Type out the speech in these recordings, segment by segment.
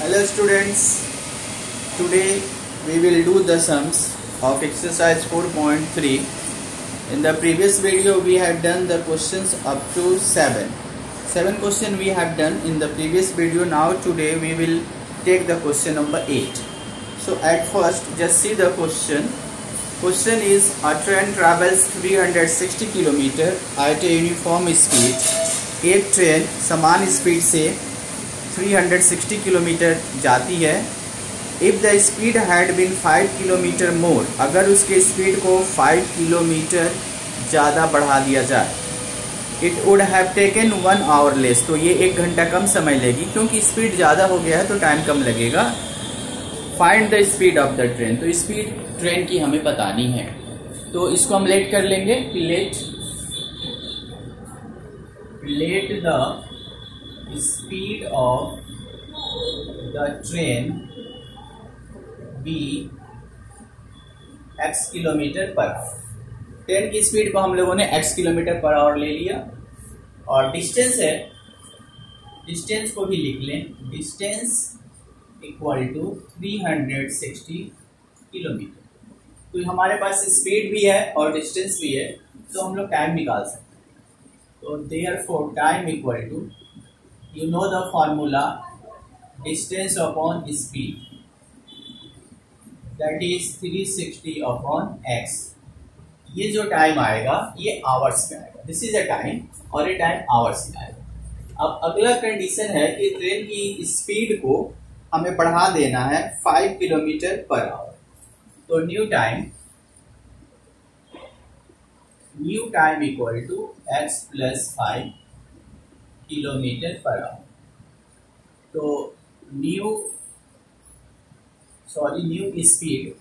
Hello students, today we will do the sums of exercise 4.3. In the previous video we have done the questions up to 7 questions we have done in the previous video. Now today we will take the question number 8. So at first just see the question. Question is, a train travels 360 km at a uniform speed. एक train समान speed से 360 kilometre जाती है. If the speed had been 5 kilometre more, अगर उसके speed को 5 kilometre ज़्यादा बढ़ा दिया जाए, it would have taken 1 our less, तो ये 1 घंटा कम समय लेगी क्योंकि स्पीड ज़्यादा हो गया है तो टाइम कम लगेगा. Find the speed of the train, तो स्पीड ट्रेन की हमें बतानी है. तो इसको हम लेट कर लेंगे. Let the speed of the train be x kilometre per hour. Train की स्पीड को हम लोगों ने x किलोमीटर पर आवर ले लिया. और डिस्टेंस है, डिस्टेंस को भी लिख लें. Distance equal to 360 kilometre. तो हमारे पास स्पीड भी है और डिस्टेंस भी है, तो हम लोग टाइम निकाल सकते हैं. तो therefore time equal to, you know the formula, distance upon speed, that is 360 upon x. ये जो टाइम आएगा ये आवर्स में आएगा. दिस इज अ टाइम और ये टाइम आवर्स में आएगा. अब अगला कंडीशन है कि ट्रेन की स्पीड को हमें बढ़ा देना है 5 किलोमीटर पर आवर. तो new time equal to x plus 5 kilometre per hour. तो new speed,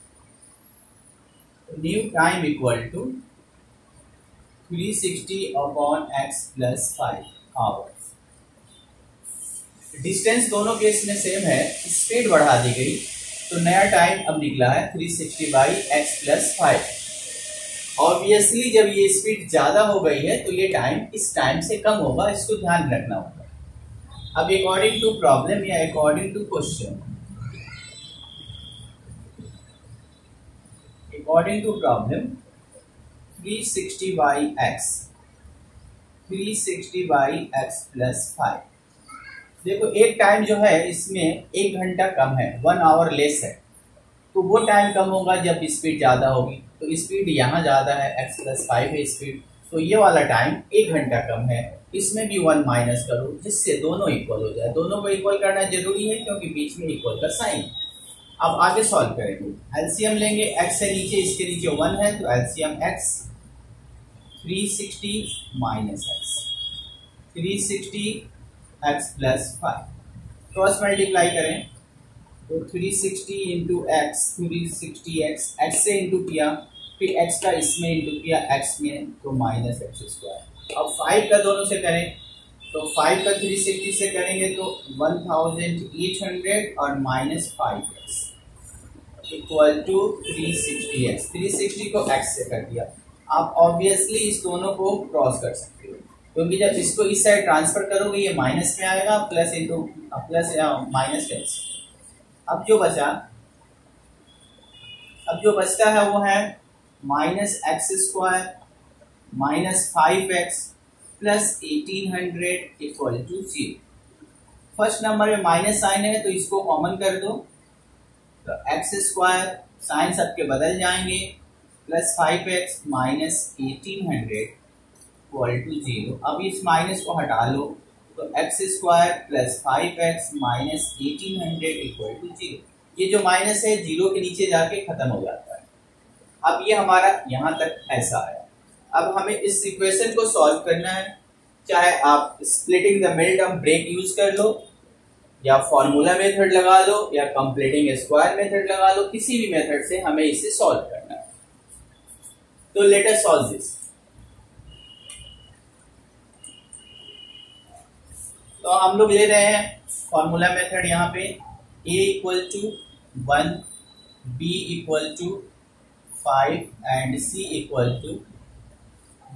new time equal to 360 upon x plus 5 hours. Distance दोनों केस में सेम है, स्पीड बढ़ा दी गई तो नया टाइम अब निकला है 360 बाई x प्लस 5. ऑब्वियसली जब ये स्पीड ज्यादा हो गई है तो ये टाइम इस टाइम से कम होगा, इसको ध्यान रखना होगा. अब अकॉर्डिंग टू प्रॉब्लम या according to question, according to problem 360 by x plus 5. देखो एक टाइम जो है इसमें 1 घंटा कम है, 1 आवर लेस है. तो वो टाइम कम होगा जब स्पीड ज्यादा होगी. तो स्पीड यहाँ ज्यादा है, x प्लस 5 है स्पीड, तो ये वाला टाइम 1 घंटा कम है. इसमें भी 1 माइनस करो जिससे दोनों इक्वल हो जाए. दोनों को इक्वल करना जरूरी है क्योंकि बीच में इक्वल का साइन. अब आगे सॉल्व करेंगे. एलसीएम लेंगे. x से नीचे, इसके नीचे 1 है तो LCM x 360 minus x 360 x plus 5. Cross multiply करें तो 360 इंटू एक्स, 360x, x से इंटू किया, फिर x का इसमें इंटू किया x में, तो माइनस एक्स स्क्वायर. अब 5 का दोनों से करें तो 5 का 360 से करेंगे तो 1800 और minus 5x equal to 360x. 360 को x से कर दिया. आप ऑब्वियसली इस दोनों को क्रॉस कर सकते हो क्योंकि जब इसको इस साइड ट्रांसफर करोगे ये माइनस में आएगा, plus into plus minus x. अब जो बचता है वो है minus x square minus 5x plus 1800 equal to 0. First number में माइनस साइन है तो इसको कॉमन कर दो, तो एक्स स्क्वायर साइन सबके बदल जाएंगे, plus 5x minus 1800 equal to 0. अब इस माइनस को हटा लो तो x square plus 5x minus 1800 equal to 0. ये जो माइनस है 0 के नीचे जाके खत्म हो जाता है. अब ये हमारा यहाँ तक ऐसा आया. अब हमें इस इक्वेशन को सॉल्व करना है. चाहे आप splitting the mid term break use कर लो, या फॉर्मूला मेथड लगा लो, या कंप्लीटिंग स्क्वायर मेथड लगा लो. किसी भी मेथड से हमें इसे सॉल्व करना है. तो लेट अस सॉल्व दिस. तो हम लोग ले रहे हैं फॉर्मूला मेथड. यहाँ पे a equal to 1, b equal to 5 and c equal to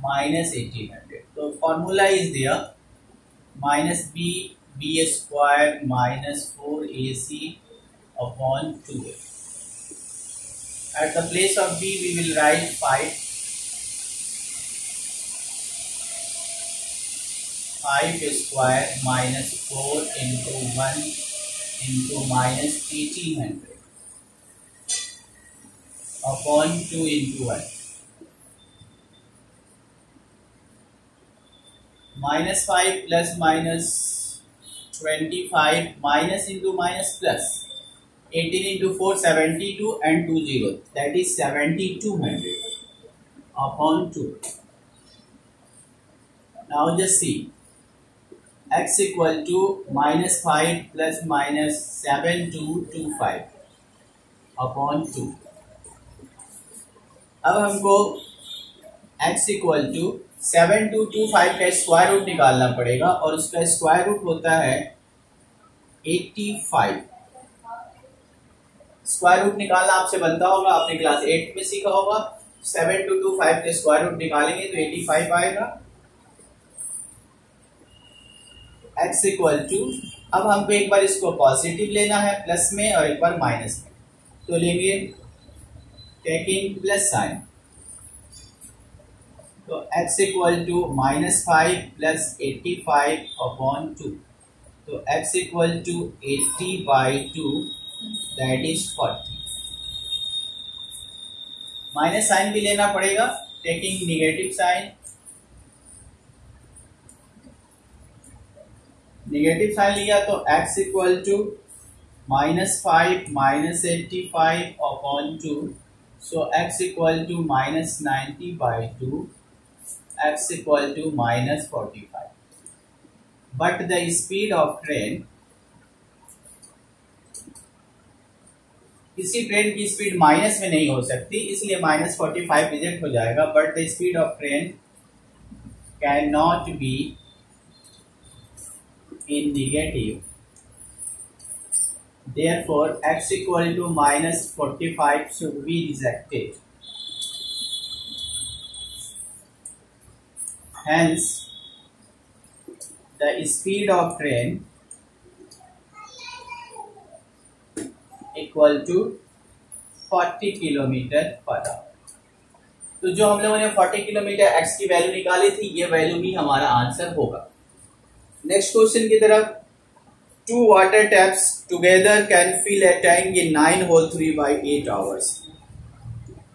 minus 1800. तो formula is there minus b b square minus 4ac upon 2a. At the place of b we will write 5 square minus 4 into 1 into minus 1800 upon 2 into 1. Minus 5 plus minus 25 minus into minus plus 18 into 4 72 and 2 0, that is 7200 upon 2. Now just see, x equal to minus 5 plus minus 7225 upon 2. अब हमको x equal to 7225 का square root निकालना पड़ेगा और उसका square root होता है 85. Square root निकालना आपसे बनता होगा, आपने क्लास 8 में सीखा होगा. 7225 के स्क्वायर रूट निकालेंगे तो 85 आएगा. x इक्वल टू, अब हमको एक बार इसको पॉजिटिव लेना है प्लस में और एक बार माइनस में, तो लेंगे टेकिंग प्लस साइन. तो x equal to minus 5 plus 85 upon 2, तो x equal to 80/2 that is 40. Minus sign भी लेना पड़ेगा, taking negative sign. Negative sign लिया तो x equal to minus 5 minus 85 upon 2, so x equal to minus 90/2, x equal to minus 45. But the speed of train, किसी train की speed minus में नहीं हो सकती, इसलिए minus 45 रिजेक्ट हो जाएगा. But the speed of train can not be in negative, therefore x equal to minus 45 should be rejected. Hence the speed of train equal to 40 kilometre per hour. तो जो हम लोगों ने 40 किलोमीटर x की value निकाली थी, ये value भी हमारा आंसर होगा. नेक्स्ट क्वेश्चन की तरफ. Two water taps together can fill a tank in 9 whole 3/8 hours.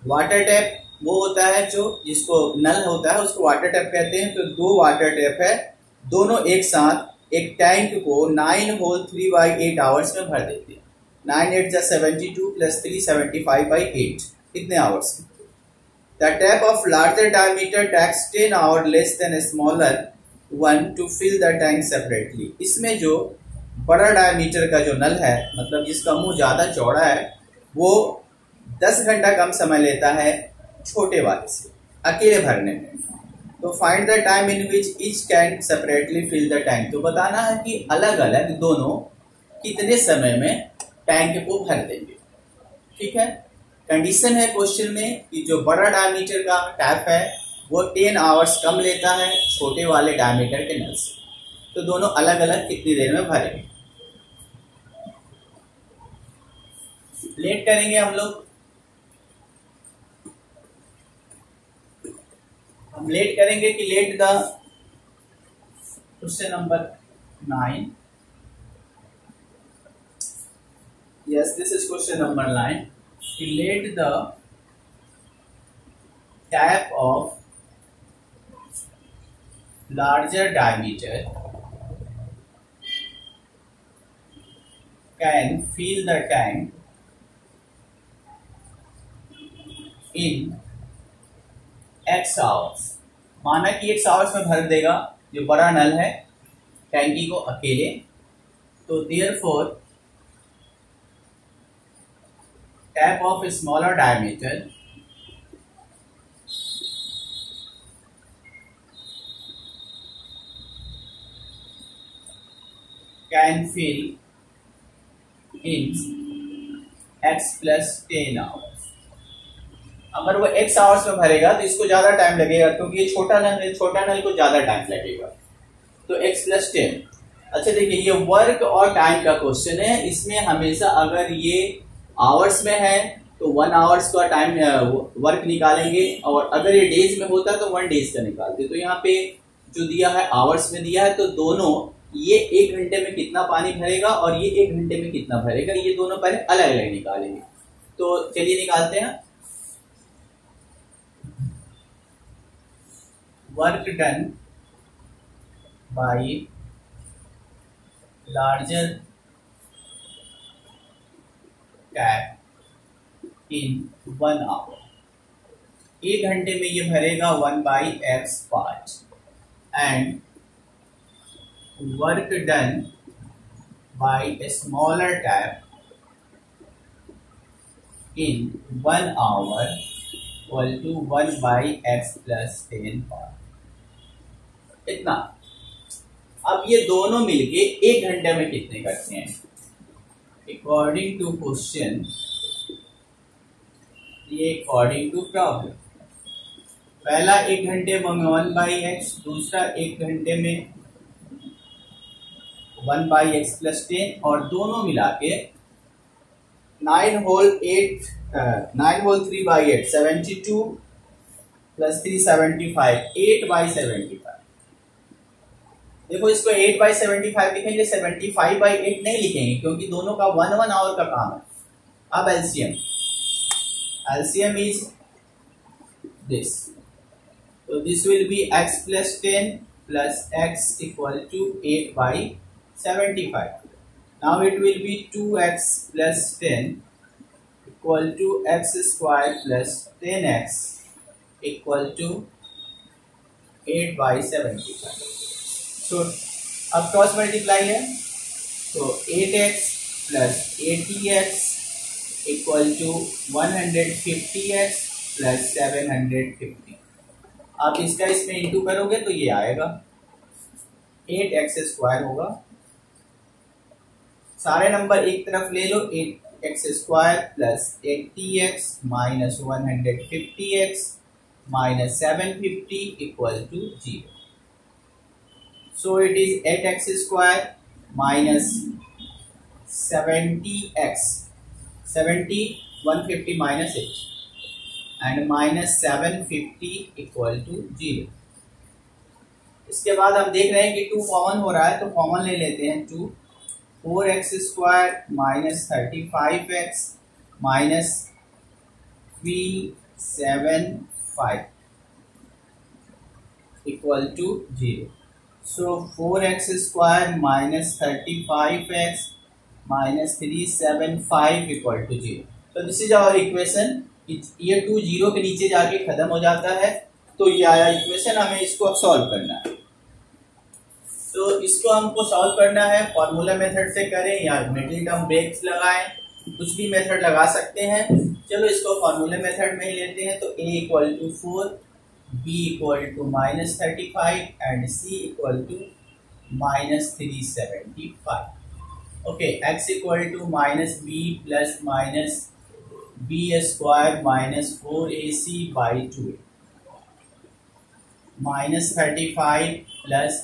Water tap वो होता है जो जिसको नल होता है उसको वाटर टैप कहते हैं. तो दो वाटर टैप है, दोनों एक साथ एक टैंक को 9 whole 3/8 आवर्स में भर देते हैं. 9 8 जा 72 प्लस 3 75/8, कितने आवर्स में. The tap of larger diameter takes 10 hours less than a smaller one to fill the tank separately. इसमें जो बड़ा डायमीटर का जो नल है, मतलब जिसका मुंह ज्यादा चौड़ा है, वो 10 घंटा कम समय लेता है छोटे वाले से अकेले भरने में. तो find the time in which each can separately fill the tank. तो बताना है कि अलग अलग दोनों कितने समय में टैंक को भर देंगे. ठीक है. कंडीशन है क्वेश्चन में कि जो बड़ा डायमीटर का टैप है वो 10 आवर्स कम लेता है छोटे वाले डायमीटर के नल से. तो दोनों अलग अलग कितनी देर में भरेंगे. लेट करेंगे हम लोग. हम लेट करेंगे कि let the question number 9. Yes, this is question number 9. Let the tap of larger diameter can fill the tank in x hours. माना कि x आवर्स में भर देगा जो बड़ा नल है टैंकी को अकेले. तो therefore tap of a smaller diameter can fill in x plus 10 hours. अगर वो x आवर्स में भरेगा तो इसको ज्यादा टाइम लगेगा क्योंकि ये छोटा नल को ज्यादा टाइम लगेगा. तो x plus 10. अच्छा देखिए, ये वर्क और टाइम का क्वेश्चन है। इसमें हमेशा अगर ये आवर्स में है तो 1 आवर्स का टाइम वर्क निकालेंगे, और अगर ये डेज में होता है तो 1 डेज का निकालते। तो यहाँ पे जो दिया है आवर्स में दिया है, तो दोनों ये 1 घंटे में कितना पानी भरेगा और ये 1 घंटे में कितना भरेगा, ये दोनों पहले अलग अलग निकालेंगे। तो चलिए निकालते हैं। Work done by larger tap in 1 hour, 1 घंटे में ये भरेगा 1/x part, and work done by a smaller tap in 1 hour equal to 1/x plus 10 part. इतना। अब ये दोनों मिलके 1 घंटे में कितने करते हैं? अकॉर्डिंग टू क्वेश्चन, ये अकॉर्डिंग टू प्रॉब्लम, पहला 1 घंटे में 1/x, दूसरा 1 घंटे में 1/x प्लस 10, और दोनों मिला के 9 होल 3/8 72 प्लस 3 75 8/75। देखो, इसको 8/75 लिखेंगे, 75/8 नहीं लिखेंगे, क्योंकि दोनों का 1 आवर का काम है। अब एलसीएम इज दिस, तो this will be x plus 10 plus x equal to 8/75। Now it will be 2x plus 10 equal to x square plus 10x equal to 8/75। तो अब क्रॉस मल्टीप्लाई है, तो 8x plus 80x equal to 150x plus 750। आप इसका इसमें into करोगे तो ये आएगा 8x स्क्वायर होगा। सारे नंबर एक तरफ ले लो, 8x square plus 80x minus 150x minus 750 equal to 0। So it is 8x square minus 70x, 70 150 minus 8 and minus 750 equal to 0। इसके बाद हम देख रहे हैं कि 2 कॉमन हो रहा है, तो कॉमन ले लेते हैं 2। 4x square minus 35x minus 375 equal to 0। So 4x square minus 35x minus 375 equal to 0। So this is our equation। ये 2 0 के नीचे जाके खत्म हो जाता है, तो ये आया इक्वेशन। हमें इसको अब सॉल्व करना है। तो इसको हमको सॉल्व करना है, फॉर्मूला मेथड से करें या मिडिल टर्म ब्रेक्स लगाएं, कुछ भी मेथड लगा सकते हैं। चलो इसको फॉर्मूला मेथड में ही लेते हैं। तो a equal to 4, b equal to minus 35 and c equal to minus 375। Okay, x equal to minus b plus minus b square minus 4ac by 2, minus 35 plus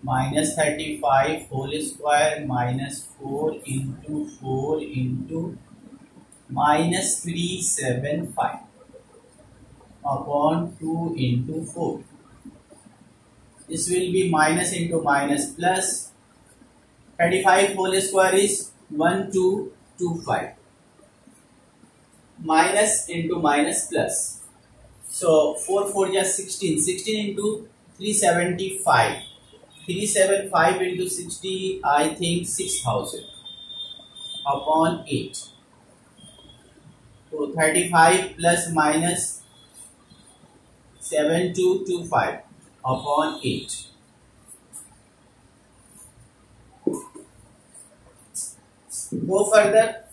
minus 35 whole square minus 4 into minus 375 upon 2 into 4। This will be minus into minus plus, 35 whole square is 1225, minus into minus plus, so 4 4 just 16, 16 into 375, 375 into 60, I think 6000 upon 8। So 35 plus minus 7225 upon 8। Go further।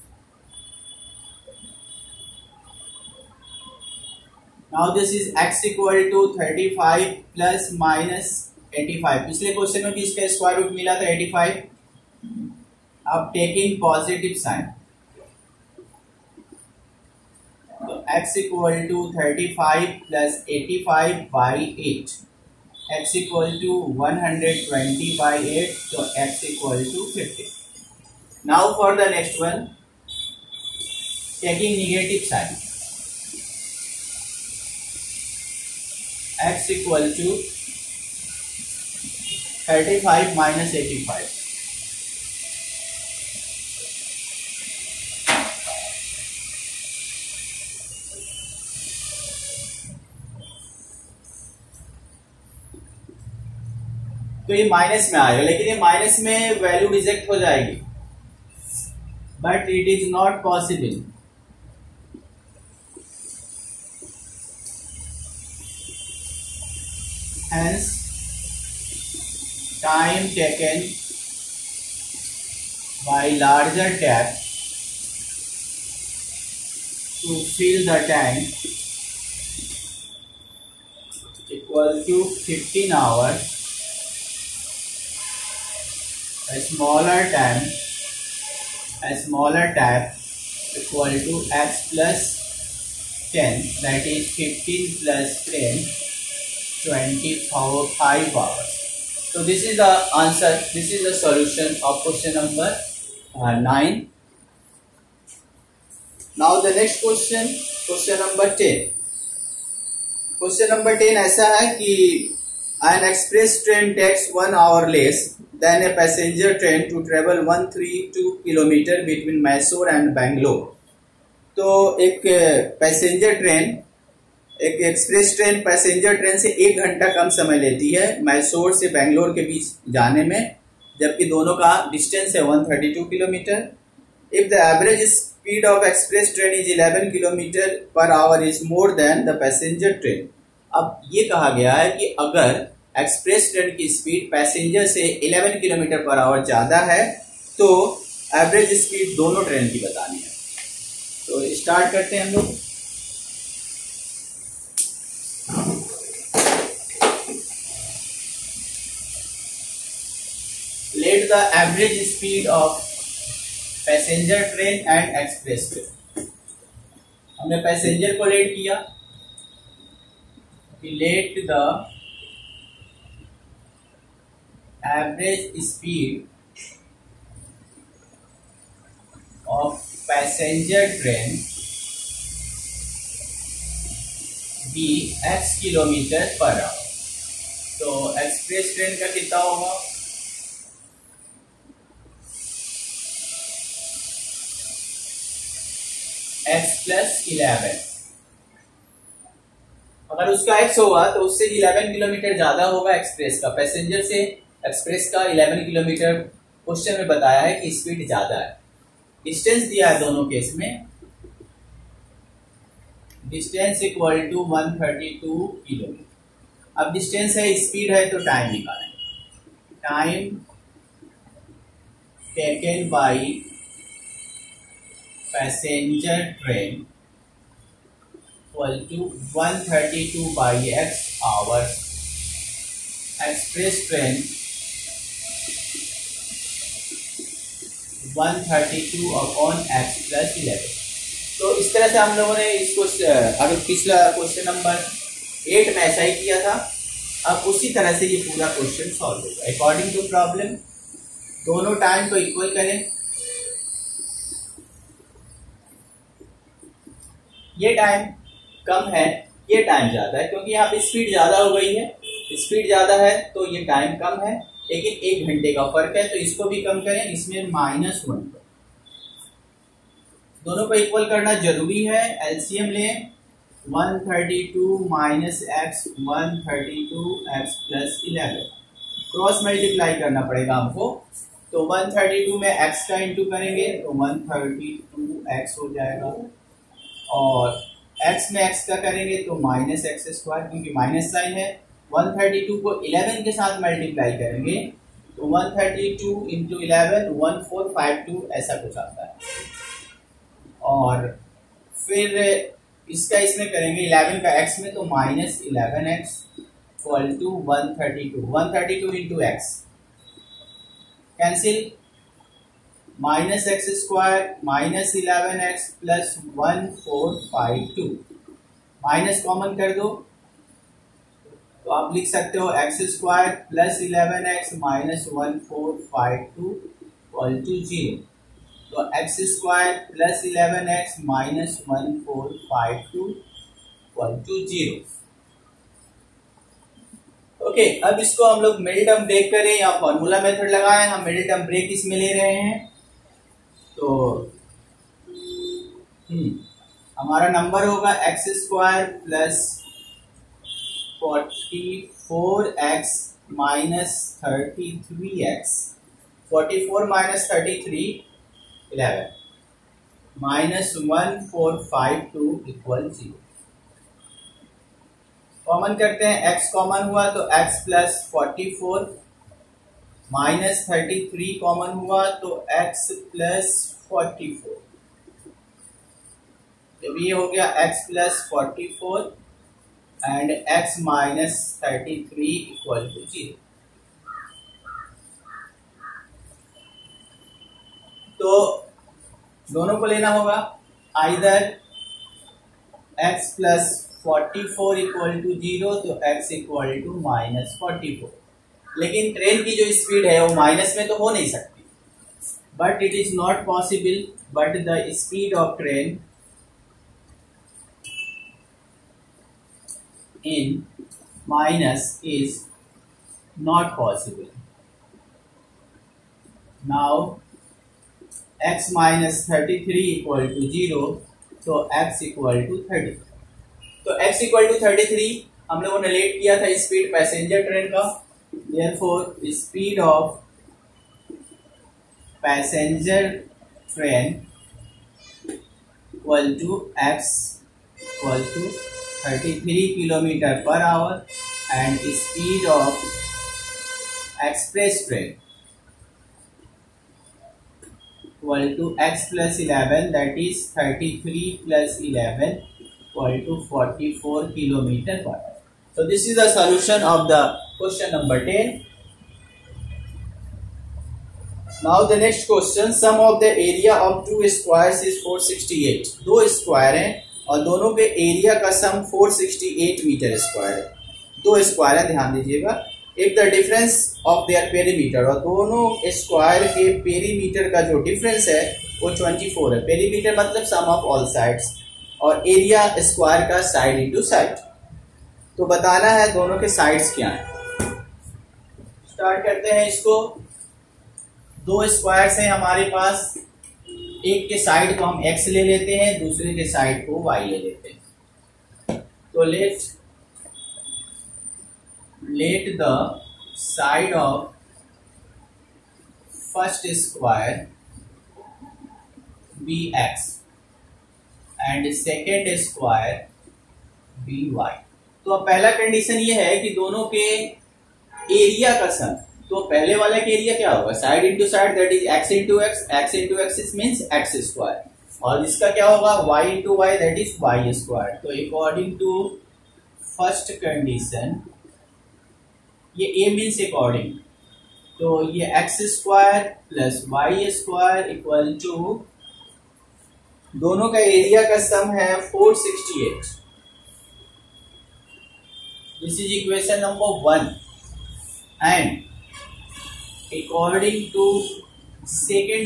Now this is x equal to 35 plus minus 85। पिछले question में भी इसका square root मिला था 85। अब taking positive sign, तो x equal to 35 plus 85 by 8 x equal to 120 by 8, so x equal to 50. Now for the next one, taking negative sign, x equal to 35 minus 85. तो ये minus में आएगा, लेकिन ये माइनस में वैल्यू रिजेक्ट हो जाएगी, but it is not possible. Hence, time taken by larger tap to fill the tank equal to 15 hours. A smaller tap equal to x plus 10, that is 15 plus 10, 25 hours. So this is the answer. This is the solution of question number 9. Now the next question, question number 10. Question number 10 ऐसा है कि an express train takes 1 hour less than a passenger train to travel 132 kilometer between Mysore and Bangalore. तो एक passenger train, एक express train passenger train से 1 घंटा कम समय लेती है मैसूर से बेंगलोर के बीच जाने में, जबकि दोनों का डिस्टेंस है 132 kilometre. If the average speed of express train is 11 kilometre per our is more than the passenger train. अब ये कहा गया है कि अगर एक्सप्रेस ट्रेन की स्पीड पैसेंजर से 11 किलोमीटर पर आवर ज्यादा है तो एवरेज स्पीड दोनों ट्रेन की बतानी है. तो स्टार्ट करते हैं हम लोग. Let the average speed of passenger train and express train. हमने पैसेंजर को लेट किया, let the average speed of passenger train be x kilometre per hour. तो एक्सप्रेस ट्रेन का कितना होगा, x प्लस 11. अगर उसका x होगा तो उससे 11 किलोमीटर ज्यादा होगा एक्सप्रेस का. पैसेंजर से एक्सप्रेस का 11 किलोमीटर क्वेश्चन में बताया है कि स्पीड ज्यादा है. डिस्टेंस दिया है दोनों केस में, डिस्टेंस इक्वल टू 132 किलोमीटर. अब डिस्टेंस है, स्पीड है, तो टाइम निकालेंगे. Time taken by passenger train equal to 132 by x hours. Express train 132 upon x plus 11. तो इस तरह से हम लोगों ने इसको, अगर पिछला क्वेश्चन नंबर 8 में ऐसा ही किया था, अब उसी तरह से ये पूरा क्वेश्चन सॉल्व होगा. अकॉर्डिंग टू प्रॉब्लम दोनों टाइम को इक्वल करें. ये टाइम कम है, ये टाइम ज्यादा है, क्योंकि यहाँ पे स्पीड ज्यादा हो गई है. स्पीड ज्यादा है तो ये टाइम कम है, लेकिन 1 घंटे का फर्क है, तो इसको भी कम करें. इसमें -1 दोनों को इक्वल करना जरूरी है. एलसीएम लें. 132 minus x 132 x plus 11 cross multiply करना पड़ेगा हमको. तो 132 में x का इंटू करेंगे तो 132x हो जाएगा, और x में x का करेंगे तो -x², क्योंकि माइनस साइन है. 132 को 11 के साथ मल्टीप्लाई करेंगे तो 132 इंटू 11 1452 ऐसा कुछ आता है. और फिर इसका इसमें करेंगे 11 का x में तो -11x equal to 132 into x cancel. -x² -11x plus 1452 minus common कर दो तो आप लिख सकते हो x square plus 11x minus 1452 equal to 0। तो x square plus 11x minus 1452 equal to 0। Okay, अब इसको हम लोग मिडिल टर्म ब्रेक करें या फॉर्मूला मेथड लगाएं। हम मिडिल टर्म ब्रेक इसमें ले रहे हैं। तो हमारा नंबर होगा x square plus 44x minus 33x, 44 minus 33 11 minus 1452 equal 0। Common करते हैं, x कॉमन हुआ तो x प्लस 44 माइनस 33 कॉमन हुआ तो x प्लस 44। जब ये हो गया x plus 44 and x minus 33 equal to 0। तो दोनों को लेना होगा, either x plus 44 equal to 0 तो x इक्वल टू माइनस 44। लेकिन ट्रेन की जो स्पीड है वो माइनस में तो हो नहीं सकती, but it is not possible, but the speed of train in minus is not possible. Now x minus 33 equal to 0 तो x इक्वल टू 30। तो x इक्वल टू 33 हम लोगों ने लेट किया था स्पीड पैसेंजर ट्रेन का। Therefore speed of passenger train equal to x equal to 33 kilometre per hour and speed of express train equal to x plus 11 that is 33 plus 11 equal to 44 kilometer per hour. So this is the solution of the question number 10. Now the next question, sum of the area of two squares is 468. दो square हैं और दोनों के area का सम 468 metre square है। दो square है, ध्यान दीजिएगा। If the difference of their perimeter, और दोनों स्क्वायर के पेरीमीटर का जो डिफरेंस है वो 24 है। पेरीमीटर मतलब सम ऑफ ऑल साइड्स, और एरिया स्क्वायर का साइड इनटू साइड। तो बताना है दोनों के साइड्स क्या हैं। स्टार्ट करते हैं इसको। दो स्क्वायर्स हैं हमारे पास, एक के साइड को हम x ले लेते हैं, दूसरे के साइड को y ले लेते हैं। तो late the side of first square be x and second square be y। तो अब पहला कंडीशन ये है कि दोनों के एरिया का सम। तो पहले वाले के एरिया क्या होगा, side into side, that is x into x, x into x means x square, और इसका क्या होगा y into y, that is y square. तो अकॉर्डिंग टू फर्स्ट कंडीशन, ये a मीन्स अकॉर्डिंग, तो ये x square plus y square equal to, दोनों का एरिया का सम है 468। This is equation number 1। And according to second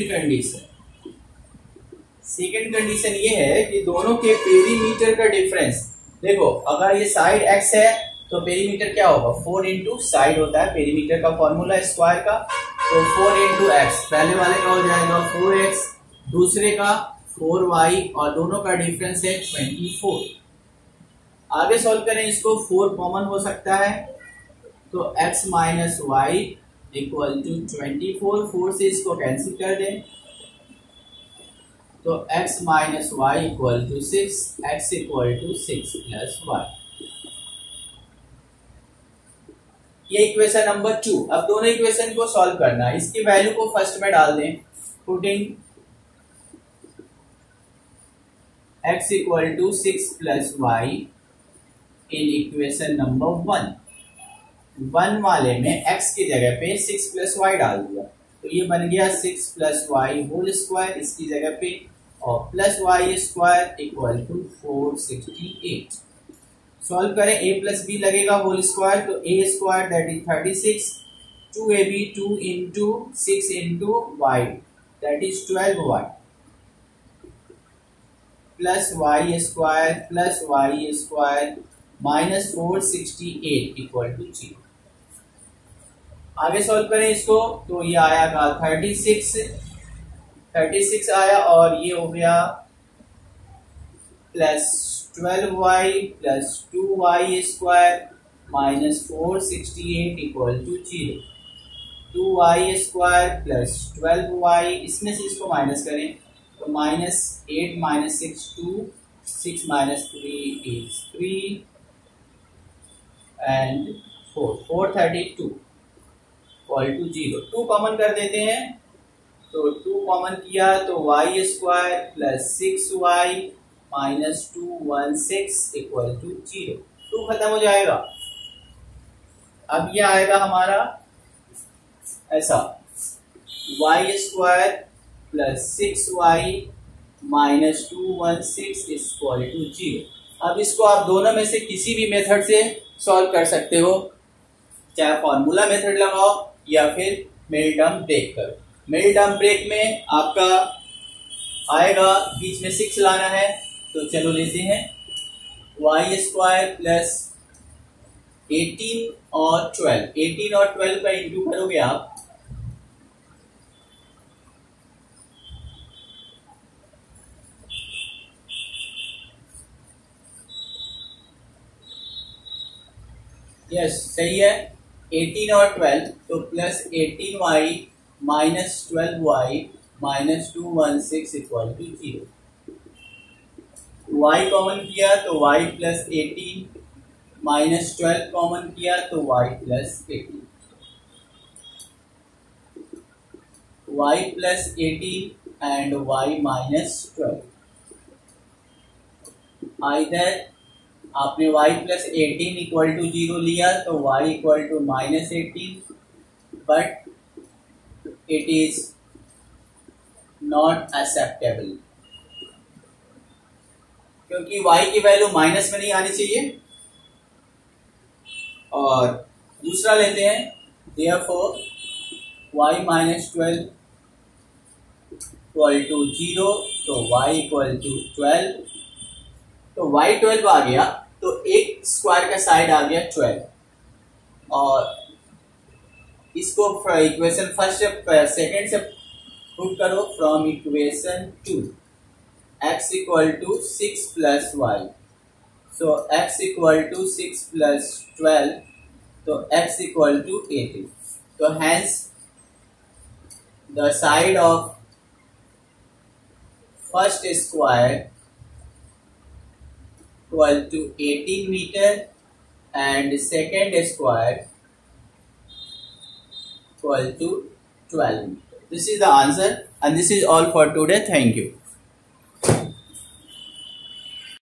condition ये है कि दोनों के पेरीमीटर का डिफरेंस, देखो अगर ये साइड x है तो पेरीमीटर क्या होगा, 4 इंटू साइड होता है पेरीमीटर का फॉर्मूला स्क्वायर का। तो 4 इंटू एक्स, पहले वाले का हो जाएगा 4x, दूसरे का 4y, और दोनों का डिफरेंस है 24। आगे सॉल्व करें इसको, 4 कॉमन हो सकता है, तो x minus y equal to 24। 4 से इसको कैंसिल कर दें तो x minus y equal to 6, x equal to 6 plus y. ये इक्वेशन नंबर 2। अब दोनों इक्वेशन को सॉल्व करना है। इसकी वैल्यू को फर्स्ट में डाल दें, putting x equal to 6 plus y in equation number 1। 1 वाले में x की जगह पे 6 प्लस वाई डाल दिया, तो ये बन गया 6 प्लस वाई होल स्क्वायर इसकी जगह पे, और plus y square equal to 468। Solve करें, a प्लस बी लगेगा होल स्क्वायर, तो a square that is 36, 2ab 2 into 6 into y that is 12y plus y square minus 468 equal to 0। आगे solve करें इसको, तो ये आएगा 36 आया और ये हो गया plus 12y plus 2y square minus 468 equal to 0। 2y square plus 12y, इसमें से इसको माइनस करें तो minus 8 minus 6 2, 6 minus 3 is 3 and 432 equal to 0। 2 common कर देते हैं, तो 2 कॉमन किया तो y square plus 6y minus 216 equal to 0। 2 खत्म हो जाएगा। अब ये आएगा हमारा ऐसा y square plus 6y minus 216 equal to 0। अब इसको आप दोनों में से किसी भी मेथड से सॉल्व कर सकते हो, चाहे फॉर्मूला मेथड लगाओ या फिर मिड टर्म ब्रेक करो। मिड टर्म ब्रेक में आपका आएगा, बीच में 6 लाना है, तो चलो लेते हैं y स्क्वायर प्लस 18 और 12 का इंटू करोगे आप, यस सही है, 18 और 12 तो plus 18y minus 12y minus 216 equal to 0। y common किया तो y प्लस 18 माइनस 12 कॉमन किया तो y plus 18, y plus 18 and y minus 12। Either आपने y प्लस 18 इक्वल टू 0 लिया तो y इक्वल to minus 18, but it is not acceptable क्योंकि y की वैल्यू माइनस में नहीं आनी चाहिए। और दूसरा लेते हैं, therefore y minus 12 equal to 0, तो y इक्वल टू 12, तो y 12 आ गया, तो एक स्क्वायर का साइड आ गया 12, और इसको इक्वेशन फर्स्ट सेकेंड से प्रूव करो from equation 2, x equal to 6 plus y, so x equal to 6 plus 12, तो x इक्वल टू 18, तो hence the side of first square equal to 18 meter and second square equal to 12 meter. This is the answer and this is all for today. Thank you.